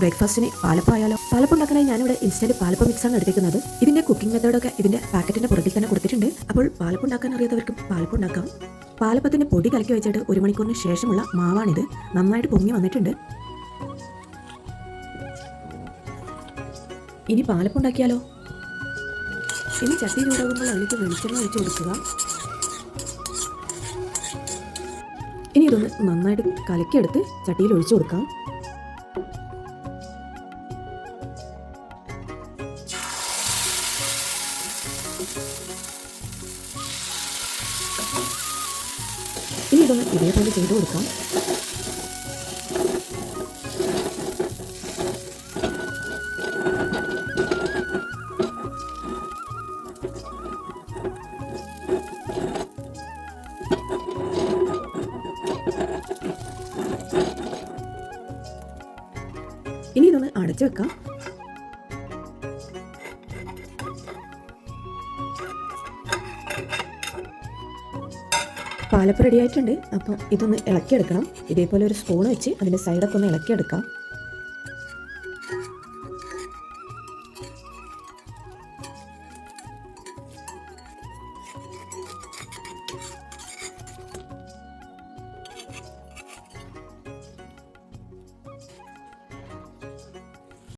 ബ്രേക്ക്ഫാസ്റ്റിന് പാലപ്പം ആയാലോ? പാലപ്പം ഉണ്ടാക്കാനായി ഞാനിവിടെ ഇൻസ്റ്റന്റ് പാലപ്പം മിക്സാണ് എടുത്തിരിക്കുന്നത്. ഇതിന്റെ കുക്കിംഗ് മെത്തേഡൊക്കെ ഇതിന്റെ പാക്കറ്റിന്റെ പുറകിൽ തന്നെ കൊടുത്തിട്ടുണ്ട്. അപ്പോൾ പാലപ്പം ഉണ്ടാക്കാൻ അറിയാത്തവർക്കും പാലപ്പം ഉണ്ടാക്കാം. പാലപ്പത്തിന്റെ പൊടി കലക്കി വെച്ചിട്ട് 1 മണിക്കൂറിന് ശേഷമുള്ള മാവാണിത്. നന്നായിട്ട് പൊങ്ങി വന്നിട്ടുണ്ട്. ഇനി പാലപ്പം ഉണ്ടാക്കിയാലോ? ഇനി ചട്ടി ചൂടാകുമ്പോൾ അതിലേക്ക് വെളിച്ചെണ്ണ ഒഴിച്ച് കൊടുക്കുക. ഇനി ഇതൊന്ന് നന്നായിട്ട് കലക്കിയെടുത്ത് ചട്ടിയിൽ ഒഴിച്ചു കൊടുക്കാം. ഇനി ഇതൊന്ന് ഇതേപോലെ ചെയ്ത് കൊടുക്കാം. ഇനി ഇതൊന്ന് അടച്ചു വെക്കാം. പാലപ്പം റെഡി ആയിട്ടുണ്ട്. അപ്പം ഇതൊന്ന് ഇളക്കിയെടുക്കണം. ഇതേപോലെ ഒരു സ്പൂൺ വെച്ച് അതിൻ്റെ സൈഡൊക്കെ ഒന്ന് ഇളക്കിയെടുക്കാം.